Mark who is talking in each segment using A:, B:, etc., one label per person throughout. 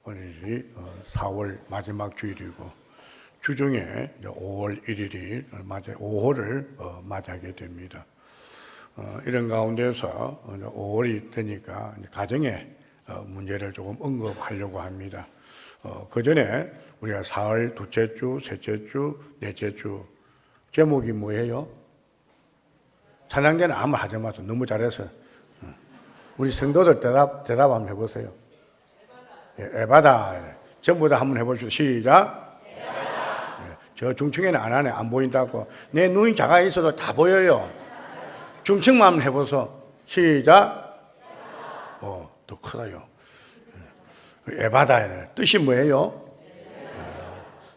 A: 오늘이 4월 마지막 주일이고 주중에 5월 1일이 5호를 맞이하게 됩니다. 이런 가운데서 5월이 되니까 가정의 문제를 조금 언급하려고 합니다. 그 전에 우리가 사흘, 둘째 주, 셋째 주, 넷째 주 제목이 뭐예요? 찬양대는 아무 하지 마세요. 너무 잘했어요. 우리 성도들 대답 한번 해보세요. 에바다. 전부 다 한번 해보시죠. 시작. 저 중층에는 안 하네. 안 보인다고. 내 눈이 작아 있어도 다 보여요. 중층만 한번 해보소. 시작. 더 크다요. 에바다. 뜻이 뭐예요?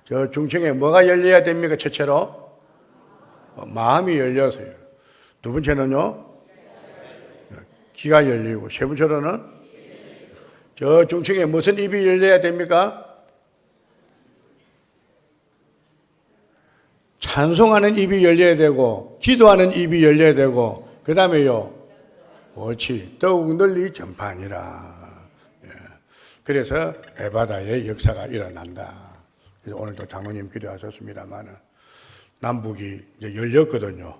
A: 저 중층에 뭐가 열려야 됩니까? 첫째로? 마음이 열려서요. 두 번째는요? 귀가 열리고. 세 번째로는? 저 중층에 무슨 입이 열려야 됩니까? 찬송하는 입이 열려야 되고, 기도하는 입이 열려야 되고, 그 다음에요, 옳지, 더욱 널리 전파하니라. 그래서 에바다의 역사가 일어난다. 그래서 오늘도 장로님 기도하셨습니다만, 남북이 이제 열렸거든요.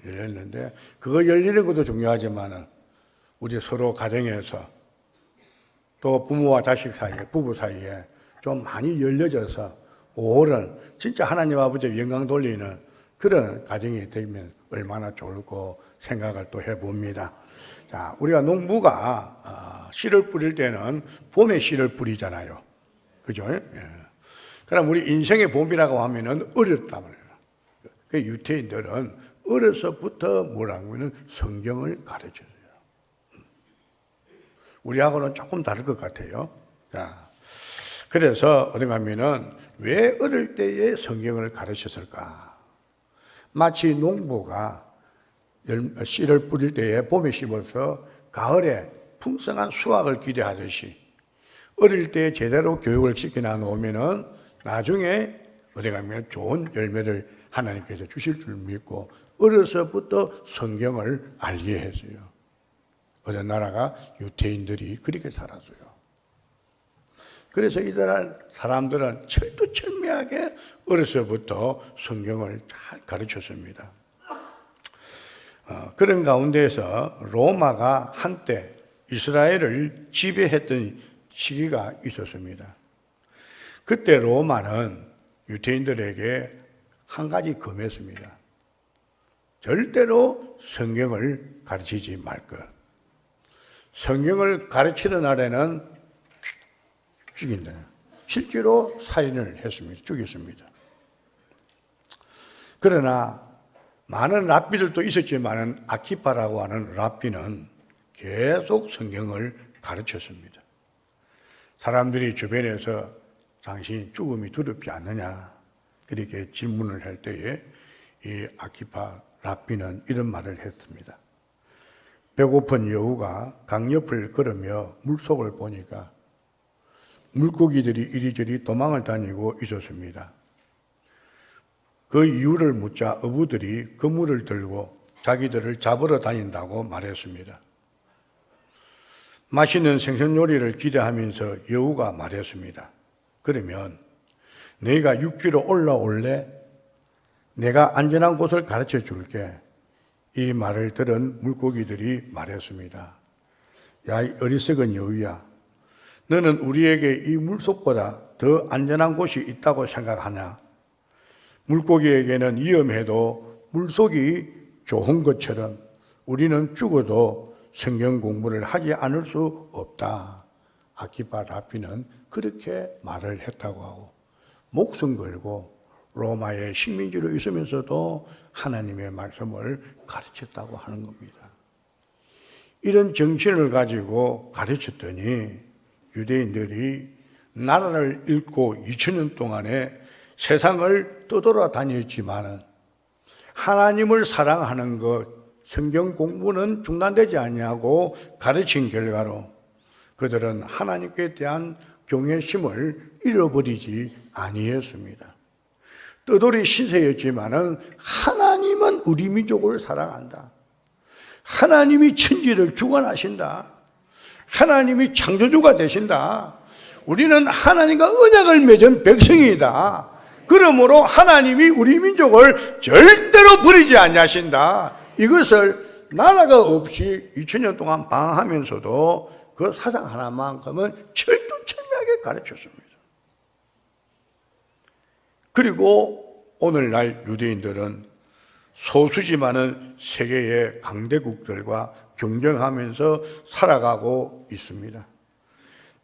A: 열렸는데, 그거 열리는 것도 중요하지만, 우리 서로 가정에서 또 부모와 자식 사이에, 부부 사이에 좀 많이 열려져서 5월은 진짜 하나님 아버지의 영광 돌리는 그런 가정이 되면 얼마나 좋을까 생각을 또 해봅니다. 자, 우리가 농부가 씨를 뿌릴 때는 봄에 씨를 뿌리잖아요. 그죠? 예. 그럼 우리 인생의 봄이라고 하면은 어렵단 말이에요. 그 유태인들은 어려서부터 뭐라고 하면 성경을 가르쳐줘요. 우리하고는 조금 다를 것 같아요. 자, 그래서 어디 가면은 왜 어릴 때에 성경을 가르쳤을까? 마치 농부가 씨를 뿌릴 때에 봄에 심어서 가을에 풍성한 수확을 기대하듯이 어릴 때 제대로 교육을 시켜 놓으면은 나중에 어디 가면 좋은 열매를 하나님께서 주실 줄 믿고 어려서부터 성경을 알게 했어요. 어느 나라가 유태인들이 그렇게 살았어요. 그래서 이들 사람들은 철두철미하게 어려서부터 성경을 잘 가르쳤습니다. 그런 가운데에서 로마가 한때 이스라엘을 지배했던 시기가 있었습니다. 그때 로마는 유태인들에게 한 가지 금했습니다. 절대로 성경을 가르치지 말 것. 성경을 가르치는 날에는 죽인다. 실제로 살인을 했습니다. 죽였습니다. 그러나 많은 랍비들도 있었지만 아키파라고 하는 랍비는 계속 성경을 가르쳤습니다. 사람들이 주변에서 당신 죽음이 두렵지 않느냐 그렇게 질문을 할 때에 이 아키파 랍비는 이런 말을 했습니다. 배고픈 여우가 강 옆을 걸으며 물속을 보니까 물고기들이 이리저리 도망을 다니고 있었습니다. 그 이유를 묻자 어부들이 그물을 들고 자기들을 잡으러 다닌다고 말했습니다. 맛있는 생선 요리를 기대하면서 여우가 말했습니다. 그러면 너희가 육지로 올라올래? 내가 안전한 곳을 가르쳐 줄게. 이 말을 들은 물고기들이 말했습니다. 야, 이 어리석은 여우야. 너는 우리에게 이 물속보다 더 안전한 곳이 있다고 생각하냐? 물고기에게는 위험해도 물속이 좋은 것처럼 우리는 죽어도 성경 공부를 하지 않을 수 없다. 아키파 랍비는 그렇게 말을 했다고 하고 목숨 걸고 로마의 식민지로 있으면서도 하나님의 말씀을 가르쳤다고 하는 겁니다. 이런 정신을 가지고 가르쳤더니 유대인들이 나라를 잃고 2000년 동안에 세상을 떠돌아다녔지만 하나님을 사랑하는 것, 성경 공부는 중단되지 아니하고 가르친 결과로 그들은 하나님께 대한 경외심을 잃어버리지 아니했습니다. 떠돌이 신세였지만은 하나님은 우리 민족을 사랑한다. 하나님이 천지를 주관하신다. 하나님이 창조주가 되신다. 우리는 하나님과 언약을 맺은 백성이다. 그러므로 하나님이 우리 민족을 절대로 버리지 아니하신다. 이것을 나라가 없이 2000년 동안 방황하면서도 그 사상 하나만큼은 철두철미하게 가르쳤습니다. 그리고 오늘날 유대인들은 소수지만은 세계의 강대국들과 경쟁하면서 살아가고 있습니다.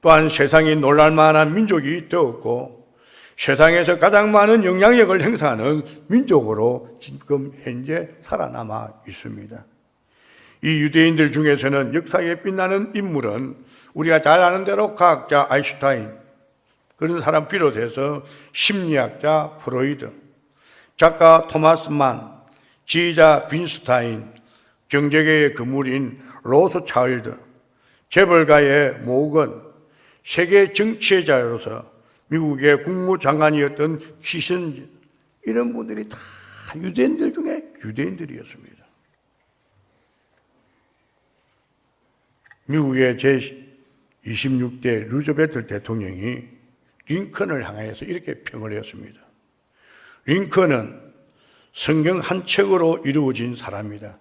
A: 또한 세상이 놀랄만한 민족이 되었고 세상에서 가장 많은 영향력을 행사하는 민족으로 지금 현재 살아남아 있습니다. 이 유대인들 중에서는 역사에 빛나는 인물은 우리가 잘 아는 대로 과학자 아인슈타인, 그런 사람 비롯해서 심리학자 프로이드, 작가 토마스 만, 지휘자 빈스타인, 경제계의 거물인 로스차일드, 재벌가의 모건, 세계 정치자로서 미국의 국무장관이었던 키신저, 이런 분들이 다 유대인들 중에 유대인들이었습니다. 미국의 제26대 루즈벨트 대통령이 링컨을 향해서 이렇게 평을 했습니다. 링컨은 성경 한 책으로 이루어진 사람이다.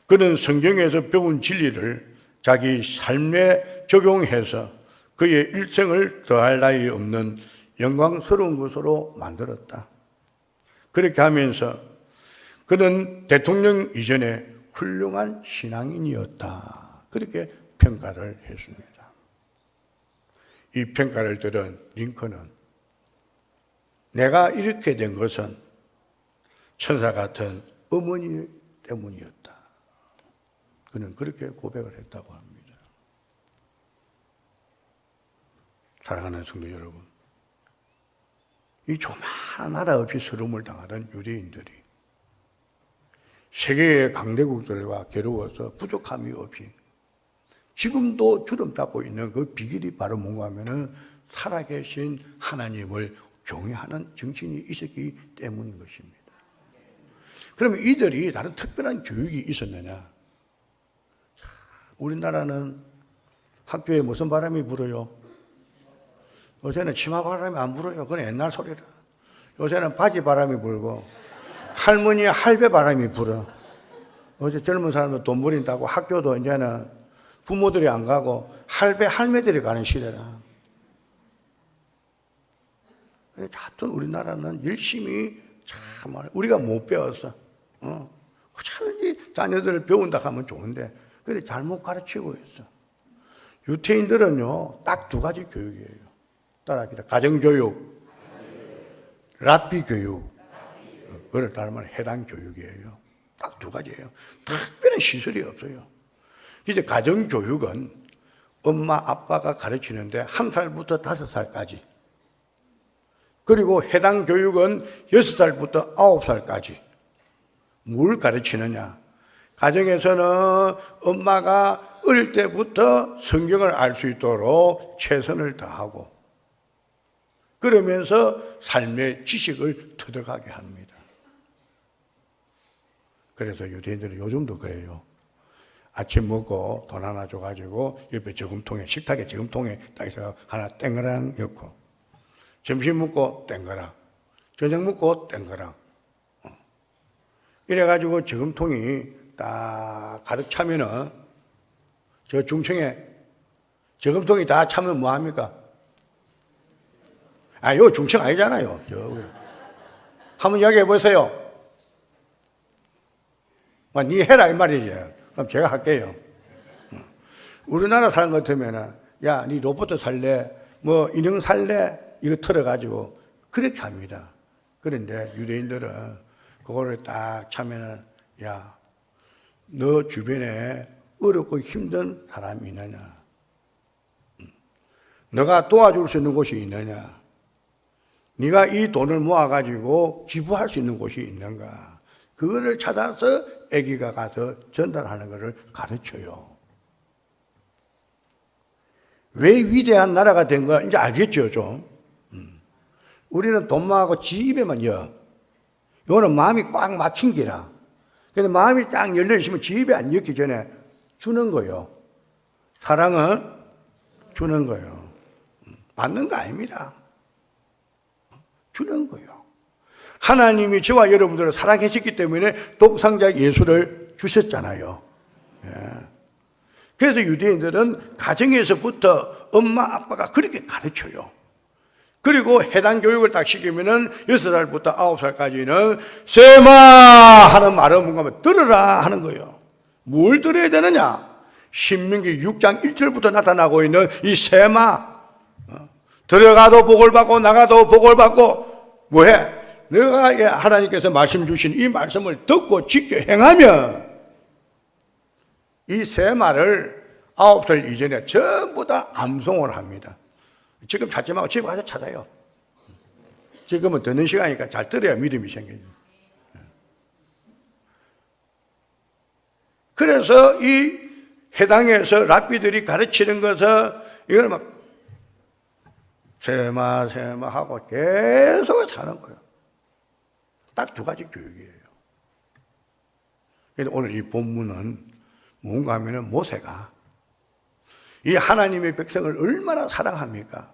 A: 그는 성경에서 배운 진리를 자기 삶에 적용해서 그의 일생을 더할 나위 없는 영광스러운 것으로 만들었다. 그렇게 하면서 그는 대통령 이전에 훌륭한 신앙인이었다. 그렇게 평가를 했습니다. 이 평가를 들은 링컨은 내가 이렇게 된 것은 천사 같은 어머니 때문이었다. 그는 그렇게 고백을 했다고 합니다. 사랑하는 성도 여러분, 이 조그마한 나라 없이 서름을 당하던 유대인들이 세계의 강대국들과 괴로워서 부족함이 없이 지금도 주름 잡고 있는 그 비결이 바로 뭔가 하면은 살아계신 하나님을 경외하는 정신이 있었기 때문인 것입니다. 그러면 이들이 다른 특별한 교육이 있었느냐? 우리나라는 학교에 무슨 바람이 불어요? 요새는 치마 바람이 안 불어요. 그건 옛날 소리라. 요새는 바지 바람이 불고 할머니 할배 바람이 불어. 어제 젊은 사람들 돈 버린다고 학교도 이제는 부모들이 안 가고 할배 할매들이 가는 시대라. 하여튼 우리나라는 열심히 참 우리가 못 배웠어. 어차피 자녀들을 배운다 하면 좋은데 그래 잘못 가르치고 있어. 유태인들은요 딱 두 가지 교육이에요. 따라합니다. 가정교육, 랍비 교육, 그걸 따르면 해당 교육이에요. 딱 두 가지예요. 특별한 시설이 없어요. 이제 가정교육은 엄마 아빠가 가르치는데 1살부터 5살까지, 그리고 해당 교육은 6살부터 9살까지. 뭘 가르치느냐? 가정에서는 엄마가 어릴 때부터 성경을 알 수 있도록 최선을 다하고 그러면서 삶의 지식을 터득하게 합니다. 그래서 유대인들은 요즘도 그래요. 아침 먹고 돈 하나 줘가지고 옆에 저금통에, 식탁에 저금통에 딱 있어서 하나 땡그랑 넣고, 점심 먹고 땡그랑, 저녁 먹고 땡그랑. 이래가지고 저금통이 딱 가득 차면은 저 중층에 저금통이 다 차면 뭐합니까? 요 중층 아니잖아요. 한번 이야기해 보세요. 니 해라 이 말이지. 그럼 제가 할게요. 우리나라 사람 같으면은 야, 니 로봇 살래? 뭐 인형 살래? 이거 털어가지고 그렇게 합니다. 그런데 유대인들은 그거를 딱 차면은 야, 너 주변에 어렵고 힘든 사람이 있느냐? 너가 도와줄 수 있는 곳이 있느냐? 네가 이 돈을 모아가지고 기부할 수 있는 곳이 있는가? 그거를 찾아서 아기가 가서 전달하는 것을 가르쳐요. 왜 위대한 나라가 된 거야? 이제 알겠죠, 좀. 우리는 돈 모아고 지 입에만 여. 이거는 마음이 꽉 막힌 기라. 근데 마음이 딱 열려있으면 지 입에 안 엮기 전에 주는 거예요. 사랑은 주는 거예요. 받는 거 아닙니다. 주는 거예요. 하나님이 저와 여러분들을 사랑하셨기 때문에 독생자 예수를 주셨잖아요. 예. 그래서 유대인들은 가정에서부터 엄마 아빠가 그렇게 가르쳐요. 그리고 해당 교육을 딱 시키면은 6살부터 9살까지는 세마 하는 말은 뭔가 하면 들으라 하는 거예요. 뭘 들어야 되느냐? 신명기 6장 1절부터 나타나고 있는 이 세마. 들어가도 복을 받고 나가도 복을 받고 뭐해? 내가 하나님께서 말씀 주신 이 말씀을 듣고 지켜 행하면 이 세마를 9살 이전에 전부 다 암송을 합니다. 지금 찾지 말고 집에 가서 찾아요. 지금은 듣는 시간이니까 잘 들어야 믿음이 생겨요. 그래서 이 해당에서 랍비들이 가르치는 것은 이걸 막 세마 하고 계속 사는 거예요. 딱 두 가지 교육이에요. 그런데 오늘 이 본문은 뭔가 하면은 모세가 이 하나님의 백성을 얼마나 사랑합니까?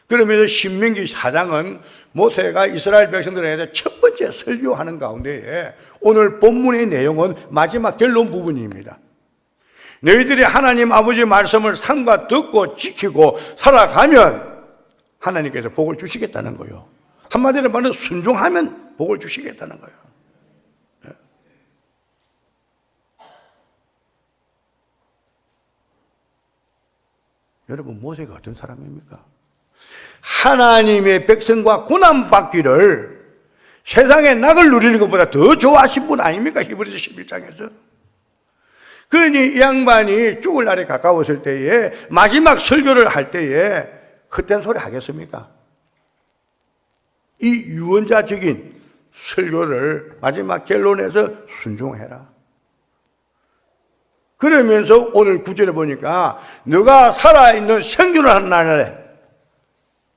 A: 그러면서 신명기 4장은 모세가 이스라엘 백성들에 대해서 첫 번째 설교하는 가운데에 오늘 본문의 내용은 마지막 결론 부분입니다. 너희들이 하나님 아버지 말씀을 삼가 듣고 지키고 살아가면 하나님께서 복을 주시겠다는 거예요. 한마디로 말하면 순종하면 복을 주시겠다는 거예요. 네. 여러분, 모세가 어떤 사람입니까? 하나님의 백성과 고난받기를 세상의 낙을 누리는 것보다 더 좋아하신 분 아닙니까? 히브리서 11장에서. 그러니 이 양반이 죽을 날에 가까웠을 때에 마지막 설교를 할 때에 헛된 소리 하겠습니까? 이 유언자적인 설교를 마지막 결론에서 순종해라. 그러면서 오늘 9절에 보니까 너가 살아있는 생존을 하는 날에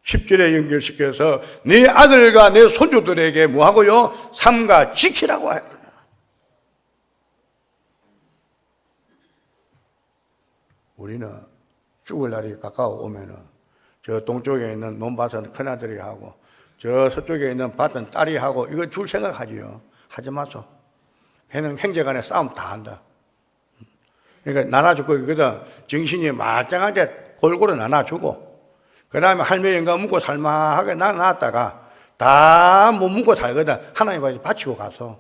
A: 10절에 연결시켜서 네 아들과 네 손주들에게 뭐하고요? 삼가 지키라고 해요. 우리는 죽을 날이 가까워오면은 저 동쪽에 있는 논밭은 큰아들이 하고 저 서쪽에 있는 밭은 딸이 하고 이거 줄 생각하지요. 하지 마소. 걔는 형제간에 싸움 다 한다. 그러니까 나눠주고 있거든. 정신이 말짱한테 골고루 나눠주고 그 다음에 할매 영가 묵고 살만하게 나눠놨다가 다 못 묵고 살거든. 하나님한테 바치고 가서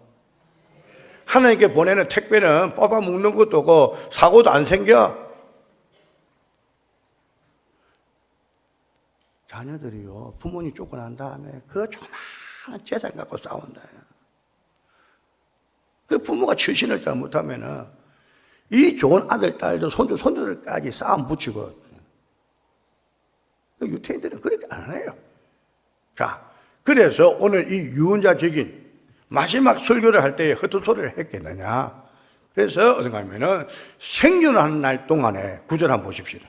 A: 하나님께 보내는 택배는 뽑아 먹는 것도 없고 사고도 안 생겨. 자녀들이요, 부모님 쫓고 난 다음에 그 조그마한 재산 갖고 싸운다. 그 부모가 처신을 잘못하면은 이 좋은 아들, 딸도 손주들까지 싸움 붙이고. 그 유태인들은 그렇게 안 해요. 자, 그래서 오늘 이 유언자적인 마지막 설교를 할 때에 헛된 소리를 했겠느냐. 그래서 어떤가 하면은 생존하는 날 동안에 9절 한번 보십시오.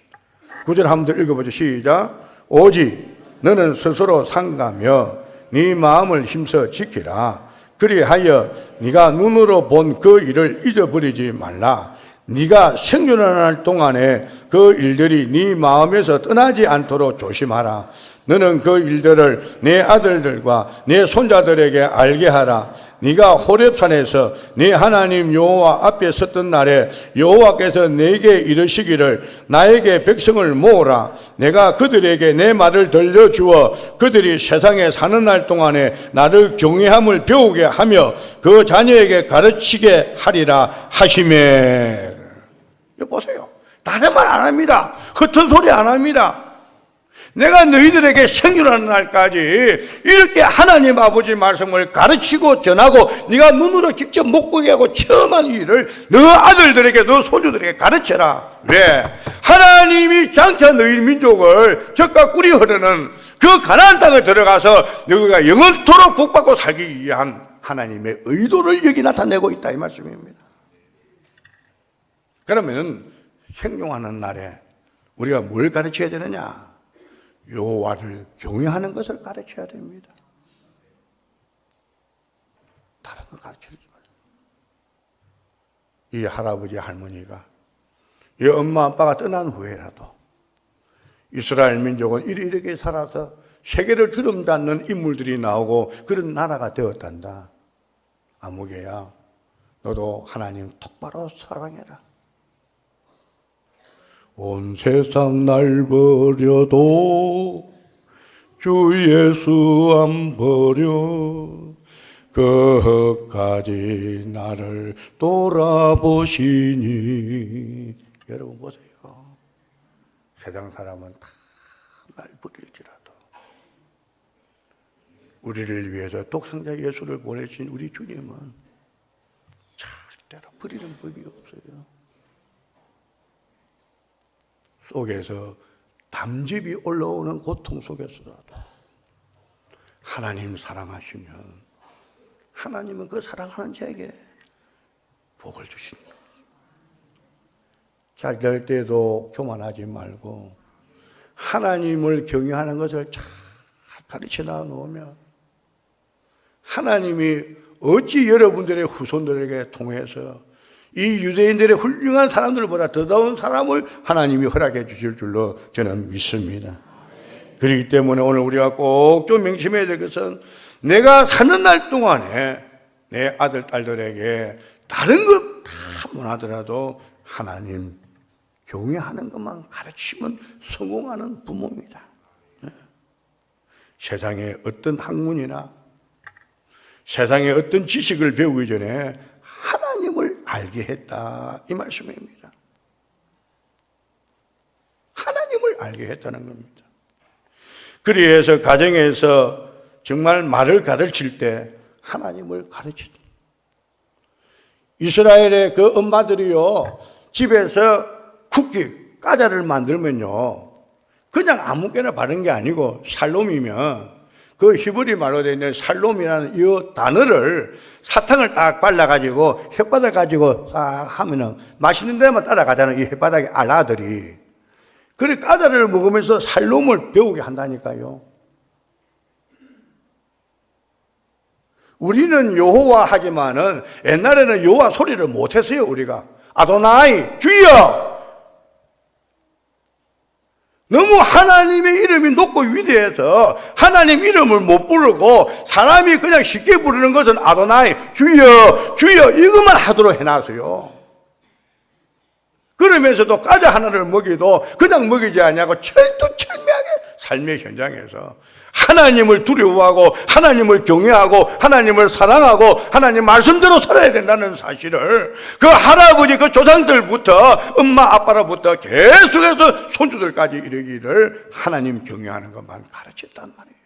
A: 9절 한번 더 읽어보죠. 시작. 오직 너는 스스로 상가며 네 마음을 힘써 지키라. 그리하여 네가 눈으로 본 그 일을 잊어버리지 말라. 네가 생존하는 날 동안에 그 일들이 네 마음에서 떠나지 않도록 조심하라. 너는 그 일들을 내 아들들과 내 손자들에게 알게 하라. 네가 호렙산에서 네 하나님 여호와 앞에 섰던 날에 여호와께서 내게 이르시기를 나에게 백성을 모으라. 내가 그들에게 내 말을 들려주어 그들이 세상에 사는 날 동안에 나를 경외함을 배우게 하며 그 자녀에게 가르치게 하리라 하시매. 이거 보세요. 다른 말 안 합니다. 헛된 소리 안 합니다. 내가 너희들에게 생존하는 날까지 이렇게 하나님 아버지 말씀을 가르치고 전하고 네가 눈으로 직접 못 보게 하고 체험한 일을 너 아들들에게 너 손주들에게 가르쳐라. 왜? 하나님이 장차 너희 민족을 젖과 꿀이 흐르는 그 가나안 땅에 들어가서 너희가 영원토록 복받고 살기 위한 하나님의 의도를 여기 나타내고 있다 이 말씀입니다. 그러면 생존하는 날에 우리가 뭘 가르쳐야 되느냐? 여호와를 경외하는 것을 가르쳐야 됩니다. 다른 거 가르치지 말아요. 이 할아버지 할머니가 이 엄마 아빠가 떠난 후에라도 이스라엘 민족은 이렇게 살아서 세계를 주름잡는 인물들이 나오고 그런 나라가 되었단다. 아무개야, 너도 하나님 똑바로 사랑해라. 온 세상 날 버려도 주 예수 안 버려 끝까지 나를 돌아보시니. 여러분 보세요. 세상 사람은 다 날 버릴지라도 우리를 위해서 독생자 예수를 보내신 우리 주님은 절대로 버리는 법이 없어요. 속에서 담즙이 올라오는 고통 속에서라도 하나님 사랑하시면 하나님은 그 사랑하는 자에게 복을 주십니다. 잘 될 때도 교만하지 말고 하나님을 경외하는 것을 잘 가르쳐 놓으면 하나님이 어찌 여러분들의 후손들에게 통해서 이 유대인들의 훌륭한 사람들보다 더 나은 사람을 하나님이 허락해 주실 줄로 저는 믿습니다. 그렇기 때문에 오늘 우리가 꼭 좀 명심해야 될 것은 내가 사는 날 동안에 내 아들, 딸들에게 다른 것 다 못하더라도 하나님 경외하는 것만 가르치면 성공하는 부모입니다. 세상에 어떤 학문이나 세상에 어떤 지식을 배우기 전에 하나님을 알게 했다, 이 말씀입니다. 하나님을 알게 했다는 겁니다. 그래서 가정에서 정말 말을 가르칠 때 하나님을 가르치다. 이스라엘의 그 엄마들이요, 집에서 쿠키, 과자를 만들면요, 그냥 아무거나 바른 게 아니고 샬롬이면 그 히브리 말로 되어 있는 샬롬이라는 이 단어를 사탕을 딱 발라가지고 혓바닥 가지고 싹 하면은 맛있는 데만 따라가잖아요. 이 혓바닥의 알라들이. 그래 과자를 먹으면서 샬롬을 배우게 한다니까요. 우리는 여호와 하지만은 옛날에는 여호와 소리를 못했어요. 우리가 아도나이 주여, 너무 하나님의 이름이 높고 위대해서 하나님 이름을 못 부르고 사람이 그냥 쉽게 부르는 것은 아도나이 주여 주여 이것만 하도록 해놨어요. 그러면서도 과자 하나를 먹이도 그냥 먹이지 않냐고 철두철미하게 삶의 현장에서 하나님을 두려워하고 하나님을 경외하고 하나님을 사랑하고 하나님 말씀대로 살아야 된다는 사실을 그 할아버지 그 조상들부터 엄마 아빠로부터 계속해서 손주들까지 이르기를 하나님 경외하는 것만 가르쳤단 말이에요.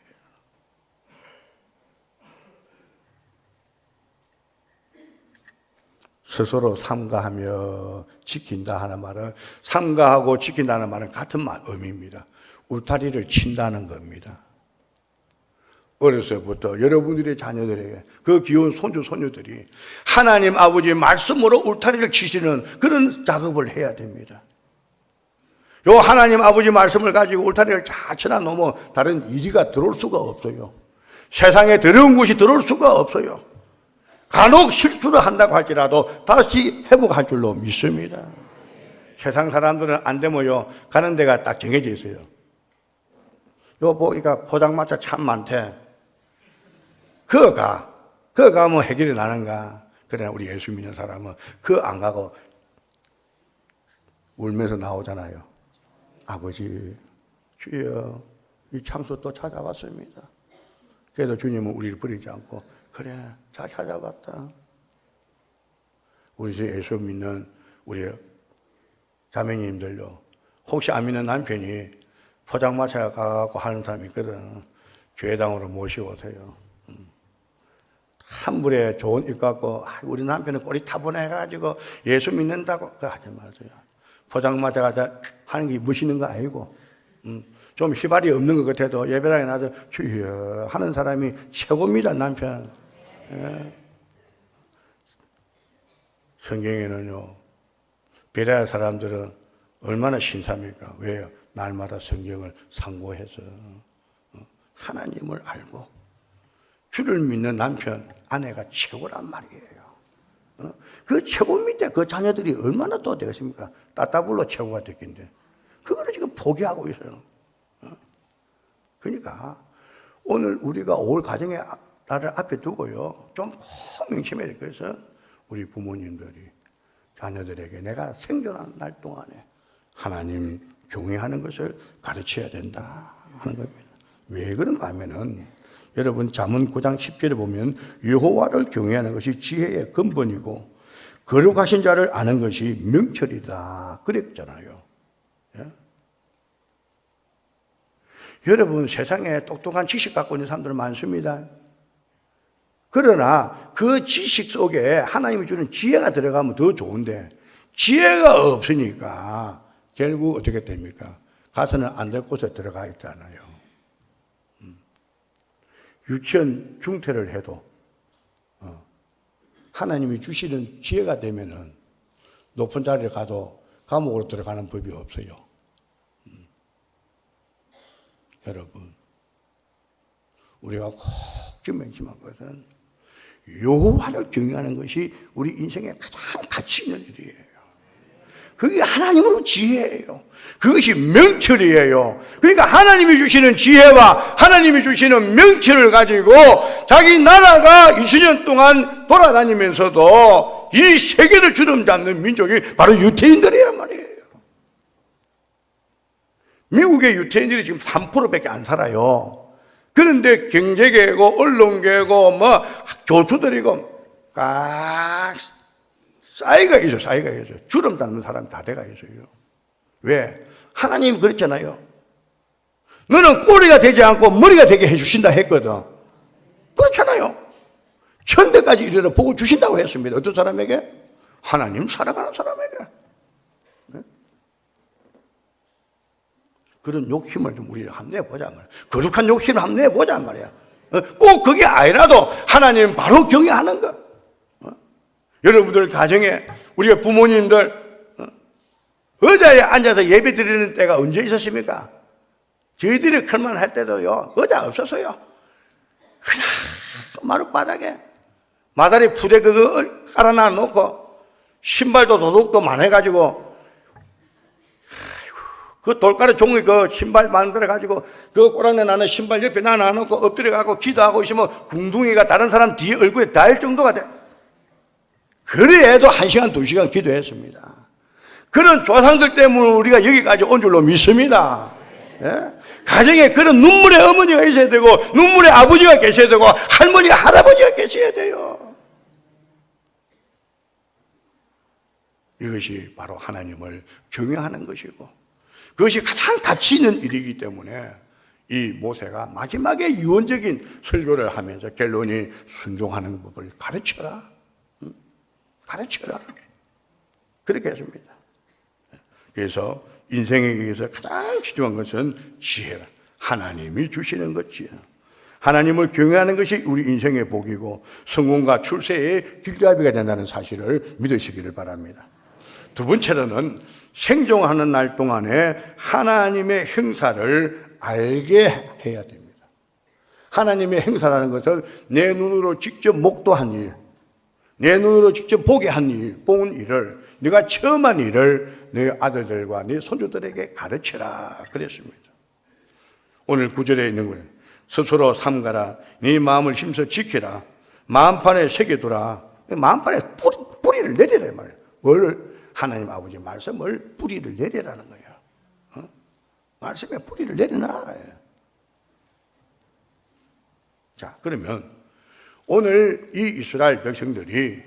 A: 스스로 삼가하며 지킨다 하는 말은, 삼가하고 지킨다는 말은 같은 의미입니다. 울타리를 친다는 겁니다. 어려서부터 여러분들의 자녀들에게 그 귀여운 손주 손녀들이 하나님 아버지의 말씀으로 울타리를 치시는 그런 작업을 해야 됩니다. 요 하나님 아버지 말씀을 가지고 울타리를 잘 쳐놔놓으면 다른 이리가 들어올 수가 없어요. 세상에 더러운 것이 들어올 수가 없어요. 간혹 실수를 한다고 할지라도 다시 회복할 줄로 믿습니다. 세상 사람들은 안 되면요, 가는 데가 딱 정해져 있어요. 요 보니까 포장마차 참 많대. 그거 가면 해결이 나는가? 그러나 우리 예수 믿는 사람은 그거 안 가고 울면서 나오잖아요. 아버지, 주여, 이 창수 또 찾아왔습니다. 그래도 주님은 우리를 버리지 않고, 그래, 잘 찾아봤다. 우리 예수 믿는 우리 자매님들요, 혹시 안 믿는 남편이 포장마차에 가고 하는 사람이 있거든. 교회당으로 모시오세요. 한 불에 좋은 입 갖고 우리 남편은 꼬리 타분해가지고 예수 믿는다고 그거 하지 마세요. 포장마차 가서 하는 게 멋있는 거 아니고, 좀 휘발이 없는 것 같아도 예배당에 나서 주여 하는 사람이 최고입니다. 남편. 예. 성경에는요, 베레아 사람들은 얼마나 신사입니까? 왜요? 날마다 성경을 상고해서 하나님을 알고 주를 믿는 남편, 아내가 최고란 말이에요. 그 최고 밑에 그 자녀들이 얼마나 또 되겠습니까? 따따블로 최고가 됐긴데 그거를 지금 포기하고 있어요. 그러니까 오늘 우리가 올 가정의 나를 앞에 두고요, 좀 꼭 명심해야 될 것은 우리 부모님들이 자녀들에게 내가 생존하는 날 동안에 하나님 경외하는 것을 가르쳐야 된다 하는 겁니다. 왜 그런가 하면은 여러분 잠언 9장 10절에 보면 여호와를 경외하는 것이 지혜의 근본이고 거룩하신 자를 아는 것이 명철이다 그랬잖아요. 예? 여러분 세상에 똑똑한 지식 갖고 있는 사람들 많습니다. 그러나 그 지식 속에 하나님이 주는 지혜가 들어가면 더 좋은데 지혜가 없으니까 결국 어떻게 됩니까? 가서는 안 될 곳에 들어가 있잖아요. 유치원 중퇴를 해도 하나님이 주시는 지혜가 되면은 높은 자리에 가도 감옥으로 들어가는 법이 없어요. 여러분, 우리가 꼭 좀 명심한 것은 여호와를 경외하는 것이 우리 인생의 가장 가치 있는 일이에요. 그게 하나님으로 지혜예요. 그것이 명철이에요. 그러니까 하나님이 주시는 지혜와 하나님이 주시는 명철을 가지고 자기 나라가 20년 동안 돌아다니면서도 이 세계를 주름잡는 민족이 바로 유태인들이란 말이에요. 미국의 유태인들이 지금 3%밖에 안 살아요. 그런데 경제계고 언론계고 뭐 교수들이고 꽉 쌓이가 있어요. 쌓이가 있어요. 주름 닮는 사람 다 돼가 있어요. 왜? 하나님이 그랬잖아요. 너는 꼬리가 되지 않고 머리가 되게 해주신다 했거든. 그렇잖아요. 천대까지 이르러 복을 주신다고 했습니다. 어떤 사람에게? 하나님 사랑하는 사람에게. 네? 그런 욕심을 좀 우리가 한번 내보자 말이야. 거룩한 욕심을 한번 내보자 말이야. 꼭 그게 아니라도 하나님 바로 경외하는 것. 여러분들 가정에 우리가 부모님들 의자에 앉아서 예배 드리는 때가 언제 있었습니까? 저희들이 클만 할 때도요, 의자 없었어요. 그냥 마룻바닥에 마다리 푸대 그거 깔아놔 놓고 신발도 도둑도 많아가지고 그 돌가루 종이 그 신발 만들어가지고 그 꼬랑내 나는 신발 옆에 놔놓고 엎드려가고 기도하고 있으면 궁둥이가 다른 사람 뒤에 얼굴에 닿을 정도가 돼. 그래도 1시간, 2시간 기도했습니다. 그런 조상들 때문에 우리가 여기까지 온 줄로 믿습니다. 예? 가정에 그런 눈물의 어머니가 있어야 되고 눈물의 아버지가 계셔야 되고 할머니가 할아버지가 계셔야 돼요. 이것이 바로 하나님을 경외하는 것이고 그것이 가장 가치 있는 일이기 때문에 이 모세가 마지막에 유언적인 설교를 하면서 결론이 순종하는 법을 가르쳐라. 가르쳐라. 그렇게 했습니다. 그래서 인생에 있어서 가장 중요한 것은 지혜라. 하나님이 주시는 것 지혜. 하나님을 경외하는 것이 우리 인생의 복이고 성공과 출세의 길잡이가 된다는 사실을 믿으시기를 바랍니다. 두 번째로는 생존하는 날 동안에 하나님의 행사를 알게 해야 됩니다. 하나님의 행사라는 것은 내 눈으로 직접 목도한 일, 내 눈으로 직접 보게 한 일, 본 일을, 네가 처음 한 일을 네 아들들과 네 손주들에게 가르쳐라 그랬습니다. 오늘 9절에 있는 거예요. 스스로 삼가라. 네 마음을 힘써 지키라. 마음판에 새겨두라. 마음판에 뿌리를 내리라 말이에요. 뭘? 하나님 아버지 말씀을 뿌리를 내리라는 거예요. 말씀에 뿌리를 내려놔라. 자, 그러면 오늘 이 이스라엘 백성들이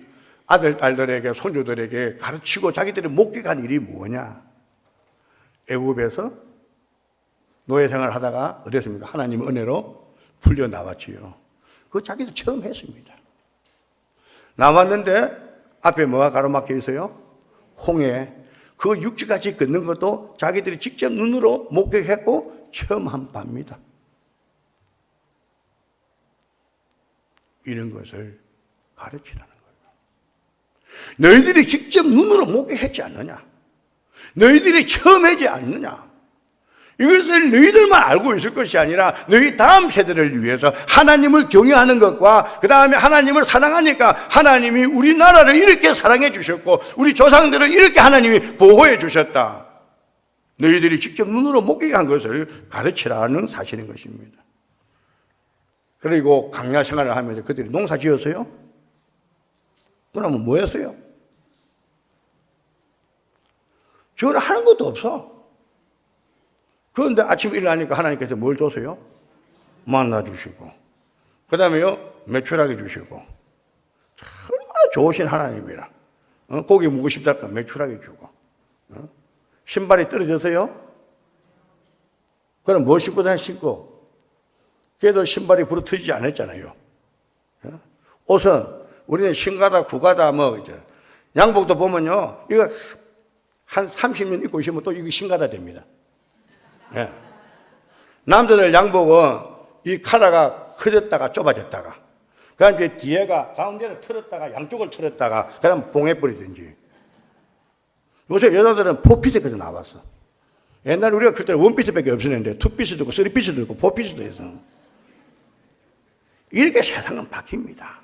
A: 아들, 딸들에게, 손주들에게 가르치고 자기들이 목격한 일이 뭐냐? 애굽에서 노예생활 하다가 어땠습니까? 하나님의 은혜로 풀려 나왔지요. 그거 자기도 처음 했습니다. 나왔는데 앞에 뭐가 가로막혀 있어요? 홍해. 그 육지까지 걷는 것도 자기들이 직접 눈으로 목격했고 처음 한 바입니다. 이런 것을 가르치라는 거예요. 너희들이 직접 눈으로 목격했지 않느냐? 너희들이 처음 하지 않느냐? 이것을 너희들만 알고 있을 것이 아니라 너희 다음 세대를 위해서 하나님을 경외하는 것과 그 다음에 하나님을 사랑하니까 하나님이 우리나라를 이렇게 사랑해 주셨고 우리 조상들을 이렇게 하나님이 보호해 주셨다. 너희들이 직접 눈으로 목격한 것을 가르치라는 사실인 것입니다. 그리고 광야 생활을 하면서 그들이 농사 지었어요? 그러면 뭐 했어요? 저걸 하는 것도 없어. 그런데 아침에 일어나니까 하나님께서 뭘 줬어요? 만나 주시고, 그 다음에요, 매출하게 주시고. 얼마나 좋으신 하나님이라. 고기 먹고 싶다니까 매출하게 주고. 신발이 떨어졌어요? 그럼 뭐 신고 신고? 그래도 신발이 부러뜨리지 않았잖아요. 옷은 우리는 신가다, 구가다, 양복도 보면요, 이거 한 30년 입고 있으면 또 이거 신가다 됩니다. 예. 남자들 양복은 이 카라가 커졌다가 좁아졌다가, 그 다음에 뒤에가 가운데를 틀었다가 양쪽을 틀었다가, 그 다음 봉해버리든지. 요새 여자들은 포피스까지 나왔어. 옛날에 우리가 그때 원피스밖에 없었는데, 투피스도 있고, 쓰리피스도 있고, 포피스도 있어. 이렇게 세상은 바뀝니다.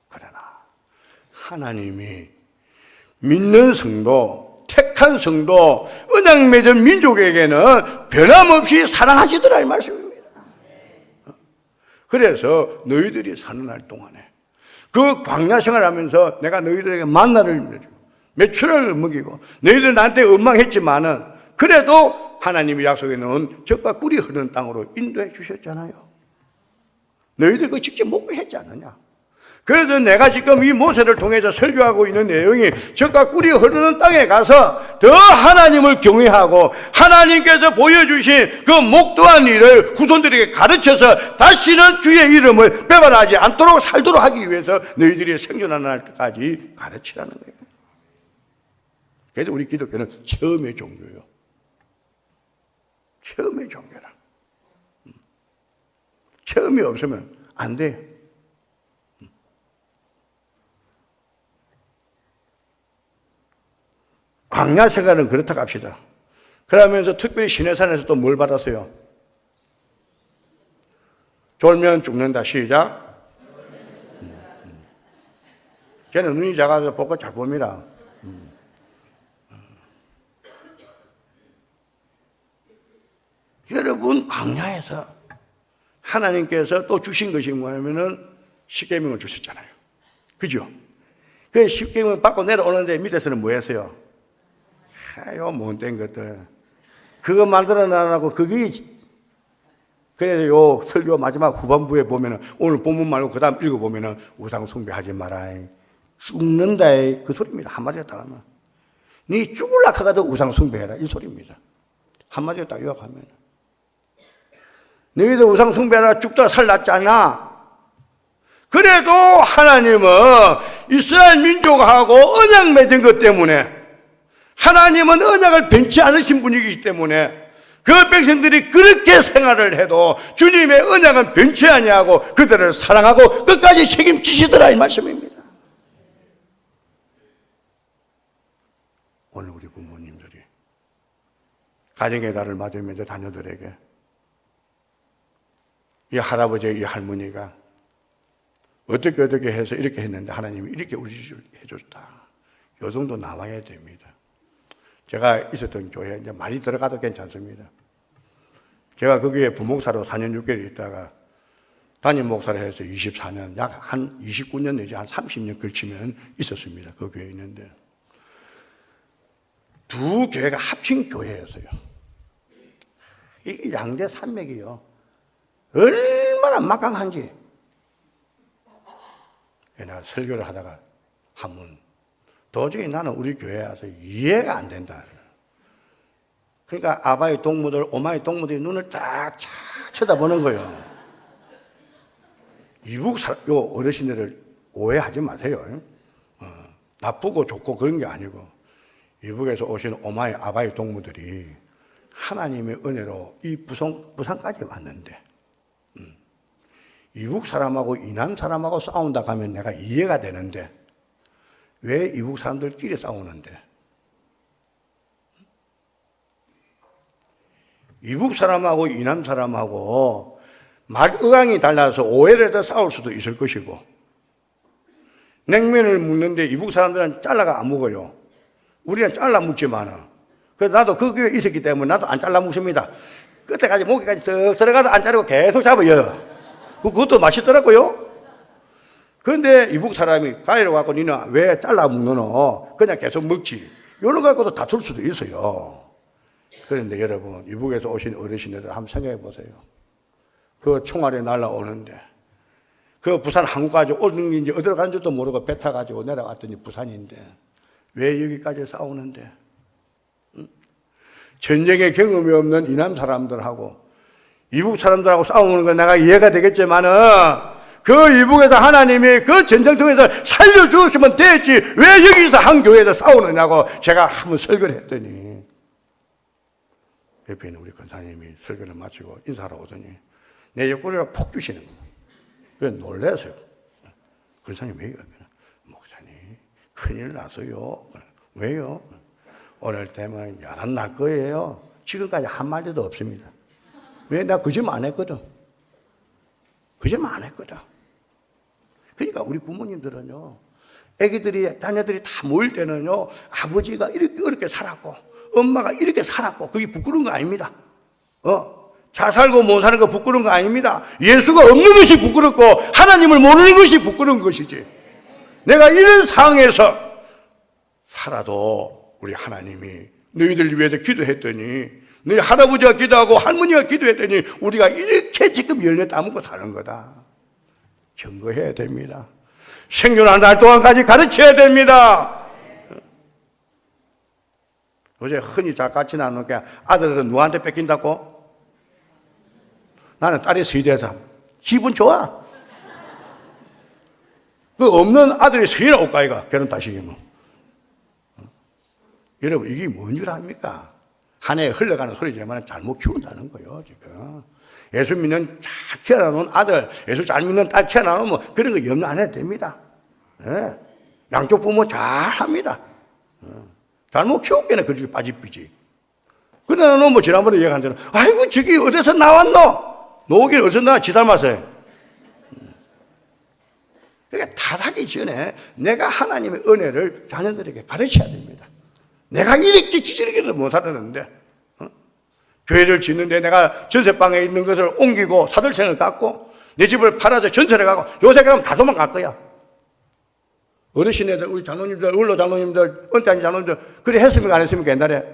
A: 그러나, 하나님이 믿는 성도, 택한 성도, 언약 맺은 민족에게는 변함없이 사랑하시더라 이 말씀입니다. 그래서 너희들이 사는 날 동안에 그 광야 생활하면서 내가 너희들에게 만나를 내주고 매출을 먹이고 너희들 나한테 원망했지만은 그래도 하나님이 약속해 놓은 젖과 꿀이 흐르는 땅으로 인도해 주셨잖아요. 너희들 그거 직접 목격했지 않느냐? 그래서 내가 지금 이 모세를 통해서 설교하고 있는 내용이 젖과 꿀이 흐르는 땅에 가서 더 하나님을 경외하고 하나님께서 보여주신 그 목도한 일을 후손들에게 가르쳐서 다시는 주의 이름을 배반하지 않도록 살도록 하기 위해서 너희들이 생존하는 날까지 가르치라는 거예요. 그래서 우리 기독교는 처음의 종교예요. 처음의 종교라. 처음이 없으면 안 돼요. 광야 생활은 그렇다고 합시다. 그러면서 특별히 시내산에서 또 뭘 받았어요? 졸면 죽는다. 시작. 걔는 눈이 작아서 보고 잘 봅니다. 여러분, 광야에서 하나님께서 또 주신 것이 뭐냐면은 십계명을 주셨잖아요. 그죠? 그 십계명 받고 내려오는데 밑에서는 뭐 했어요? 요 못된 것들. 그거 만들어 놔놓고 그게, 그래서 요 설교 마지막 후반부에 보면은 오늘 본문 말고 그 다음 읽어보면은 우상 숭배하지 마라. 죽는다. 그 소리입니다. 한마디로 딱 하면. 니 죽을라 하가도 우상 숭배해라. 이 소리입니다. 한마디로 딱 요약하면. 너희들 우상 숭배하라 죽다 살났잖아. 그래도 하나님은 이스라엘 민족하고 언약 맺은 것 때문에 하나님은 언약을 변치 않으신 분이기 때문에 그 백성들이 그렇게 생활을 해도 주님의 언약은 변치 아니하고 그들을 사랑하고 끝까지 책임지시더라 이 말씀입니다. 오늘 우리 부모님들이 가정의 달을 맞으면서 자녀들에게 이 할아버지, 이 할머니가 어떻게 해서 이렇게 했는데 하나님이 이렇게 우리 해줬다. 요 정도 나와야 됩니다. 제가 있었던 교회, 이제 많이 들어가도 괜찮습니다. 제가 거기에 부목사로 4년 6개월 있다가 담임 목사를 해서 24년, 약 한 29년 내지 한 30년 걸치면 있었습니다. 그 교회에 있는데. 두 교회가 합친 교회였어요. 이게 양대 산맥이요. 얼마나 막강한지. 내가 설교를 하다가 한번 도저히 나는 우리 교회에 와서 이해가 안 된다. 그러니까 아바의 동무들, 오마의 동무들이 눈을 딱 쳐다보는 거예요. 이북 요 어르신들을 오해하지 마세요. 나쁘고 좋고 그런 게 아니고 이북에서 오신 오마의 아바의 동무들이 하나님의 은혜로 이 부산까지 왔는데 이북 사람하고 이남 사람하고 싸운다 가면 내가 이해가 되는데 왜 이북 사람들끼리 싸우는데? 이북 사람하고 이남 사람하고 말의강이 달라서 오해를 해서 싸울 수도 있을 것이고 냉면을 먹는데 이북 사람들은 잘라가 안 먹어요. 우리는 잘라 먹지만은 그래서 나도 그 교회에 있었기 때문에 나도 안 잘라 먹습니다. 끝에까지 목에까지 쓱 들어가도 안 자르고 계속 잡아요. 그것도 맛있더라고요. 그런데 이북 사람이 가위로 갖고 니는 왜 잘라 먹노? 그냥 계속 먹지. 이런 거 갖고도 다툴 수도 있어요. 그런데 여러분, 이북에서 오신 어르신들 한번 생각해 보세요. 그 총알이 날라오는데 그 부산 한국까지 오는 게 이제 어디로 간지도 모르고 배 타가지고 내려갔더니 부산인데 왜 여기까지 싸우는데? 전쟁의 경험이 없는 이남 사람들하고 이북 사람들하고 싸우는 건 내가 이해가 되겠지만은 그 이북에서 하나님이 그 전쟁통에서 살려주었으면 됐지 왜 여기서 한 교회에서 싸우느냐고 제가 한번 설교를 했더니 옆에 있는 우리 권사님이 설교를 마치고 인사하러 오더니 내 옆구리를 폭 주시는 거예요. 그래서 놀라서요. 권사님 왜요? 목사님 큰일 났어요. 왜요? 오늘 되면 야단 날 거예요. 지금까지 한 마디도 없습니다. 왜? 나 거짓말 안 했거든. 거짓말 안 했거든. 그러니까 우리 부모님들은요, 애기들이, 자녀들이 다 모일 때는요, 아버지가 이렇게 살았고, 엄마가 이렇게 살았고, 그게 부끄러운 거 아닙니다. 잘 살고 못 사는 거 부끄러운 거 아닙니다. 예수가 없는 것이 부끄럽고, 하나님을 모르는 것이 부끄러운 것이지. 내가 이런 상황에서 살아도 우리 하나님이 너희들 위해서 기도했더니, 너희 할아버지가 기도하고 할머니가 기도했더니, 우리가 이렇게 지금 열매 따먹고 사는 거다. 증거해야 됩니다. 생존한 날 동안까지 가르쳐야 됩니다. 어제 흔히 같이 나누게 아들은 누구한테 뺏긴다고? 나는 딸이 서희대에서 기분 좋아. 그 없는 아들이 서희나 올까이가 결혼 따시기면. 여러분 이게 뭔 줄 압니까? 한 해에 흘러가는 소리지만 잘못 키운다는 거예요 지금. 예수 믿는 잘 키워놓은 아들, 예수 잘 믿는 딸 키워놓으면 그런 거 염려 안 해도 됩니다. 네. 양쪽 부모 잘 합니다. 잘못 키웠겠네, 그렇게 빠집삐지. 그러나 너 뭐 지난번에 얘기한 대로, 아이고, 저기 어디서 나왔노? 노긴 어디서 나와? 지 닮았어요. 그러니까 타락하기 전에 내가 하나님의 은혜를 자녀들에게 가르쳐야 됩니다. 내가 이렇게 저렇게도 못 살았는데, 교회를 짓는데 내가 전세방에 있는 것을 옮기고 사들생을 갖고 내 집을 팔아서 전세를 가고 요새 그러면 다 도망갈 거야. 어르신애들, 우리 장로님들, 원로 장로님들, 은퇴한 장로님들 그래 했습니까 안 했습니까 옛날에?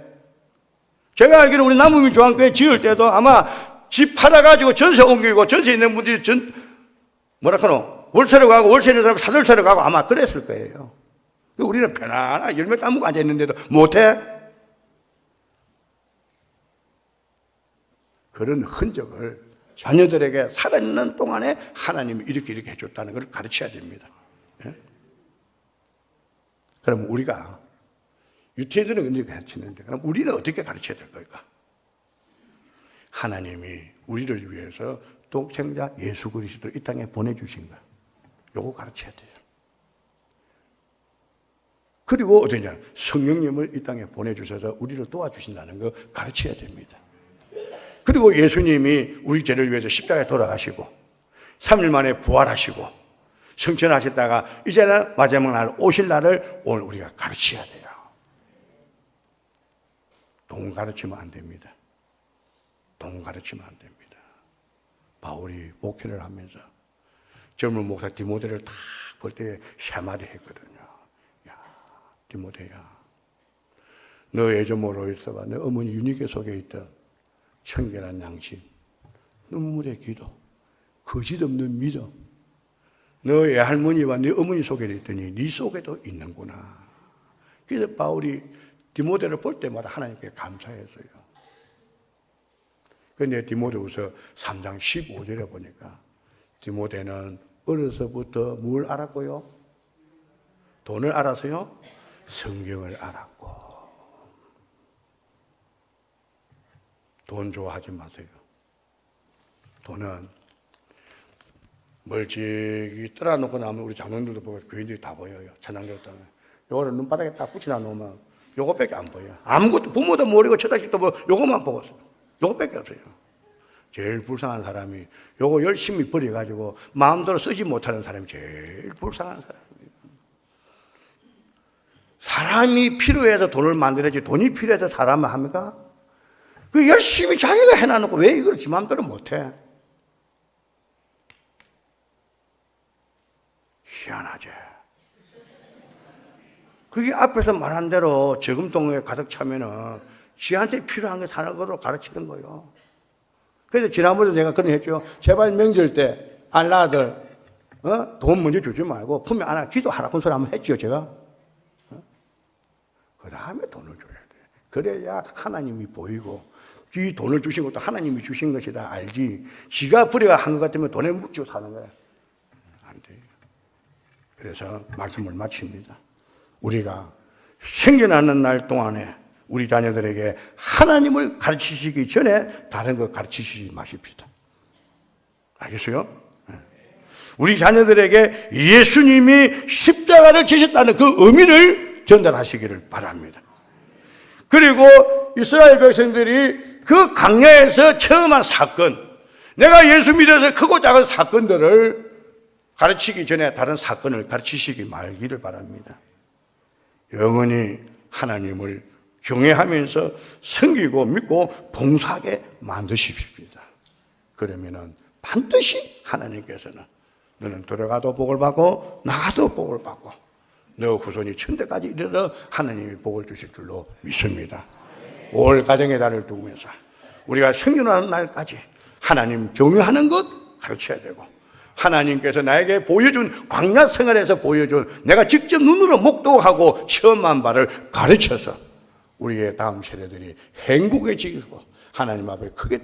A: 제가 알기로 우리 남부민 중앙교회 지을 때도 아마 집 팔아가지고 전세 옮기고 전세 있는 분들이 월세로 가고 월세 있는 사람 사들세로 가고 아마 그랬을 거예요. 우리는 편안하게 열매 따먹고 앉아있는데도 못해? 그런 흔적을 자녀들에게 살아있는 동안에 하나님이 이렇게 해줬다는 걸 가르쳐야 됩니다. 예? 그럼 우리가 유태인들은 이렇게 가르치는데 그럼 우리는 어떻게 가르쳐야 될 걸까? 하나님이 우리를 위해서 독생자 예수 그리스도를 이 땅에 보내주신 거 요거 가르쳐야 돼요. 그리고 어떠냐? 성령님을 이 땅에 보내주셔서 우리를 도와주신다는 거 가르쳐야 됩니다. 그리고 예수님이 우리 죄를 위해서 십자가에 돌아가시고 3일 만에 부활하시고 성천하셨다가 이제는 마지막 날 오실 날을 오늘 우리가 가르쳐야 돼요. 돈 가르치면 안 됩니다. 돈 가르치면 안 됩니다. 바울이 목회를 하면서 젊은 목사 디모데를 딱 볼 때 세 마디 했거든요. 야, 디모데야, 너 애조모로 있어봐. 너 어머니 유니게 속에 있던 청결한 양심, 눈물의 기도, 거짓 없는 믿음, 너의 할머니와 네 어머니 속에 있더니 네 속에도 있는구나. 그래서 바울이 디모데를 볼 때마다 하나님께 감사했어요. 그런데 디모데후서 3장 15절에 보니까 디모데는 어려서부터 뭘 알았고요? 돈을 알아서요? 성경을 알았고. 돈 좋아하지 마세요. 돈은 멀찍이 떠나놓고 나면 우리 장로님들도 보고 교인들이 다 보여요. 찬양교 때문에. 요거를 눈바닥에 딱 붙여 놓으면 요거밖에 안 보여요. 아무것도 부모도 모르고 처자식도 모르고 요거만 보고 있어요. 요거밖에 없어요. 제일 불쌍한 사람이 요거 열심히 버려가지고 마음대로 쓰지 못하는 사람이 제일 불쌍한 사람이에요. 사람이 필요해서 돈을 만들어야지 돈이 필요해서 사람을 합니까? 그 열심히 자기가 해놔놓고 왜 이걸 지 마음대로 못해? 희한하지. 그게 앞에서 말한 대로 저금통에 가득 차면은 지한테 필요한 게 사는 거로 가르치는 거예요. 그래서 지난번에 내가 그런 했죠. 제발 명절 때 알라들 돈 먼저 주지 말고 품에 안아 기도하라 그런 소리 한번 했죠 제가. 그 다음에 돈을 줘야 돼. 그래야 하나님이 보이고 이 돈을 주신 것도 하나님이 주신 것이다 알지. 지가 부려가 한 것 같으면 돈에 묻히고 사는 거야. 안 돼요. 그래서 말씀을 마칩니다. 우리가 생겨나는 날 동안에 우리 자녀들에게 하나님을 가르치시기 전에 다른 거 가르치시지 마십시다. 알겠어요? 우리 자녀들에게 예수님이 십자가를 지셨다는 그 의미를 전달하시기를 바랍니다. 그리고 이스라엘 백성들이 그 광야에서 처음한 사건, 내가 예수 믿어서 크고 작은 사건들을 가르치기 전에 다른 사건을 가르치시기 말기를 바랍니다. 영원히 하나님을 경외하면서 섬기고 믿고 봉사하게 만드십시다. 그러면은 반드시 하나님께서는 너는 들어가도 복을 받고 나가도 복을 받고 너 후손이 천대까지 이르러 하나님이 복을 주실 줄로 믿습니다. 올 가정의 달을 두면서 우리가 생존하는 날까지 하나님 경외하는 것 가르쳐야 되고 하나님께서 나에게 보여준 광야 생활에서 보여준 내가 직접 눈으로 목도하고 체험한 바를 가르쳐서 우리의 다음 세대들이 행복해지고 하나님 앞에 크게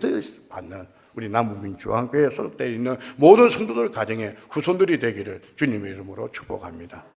A: 받는 우리 남부민주교회에 소속되어 있는 모든 성도들 가정의 후손들이 되기를 주님의 이름으로 축복합니다.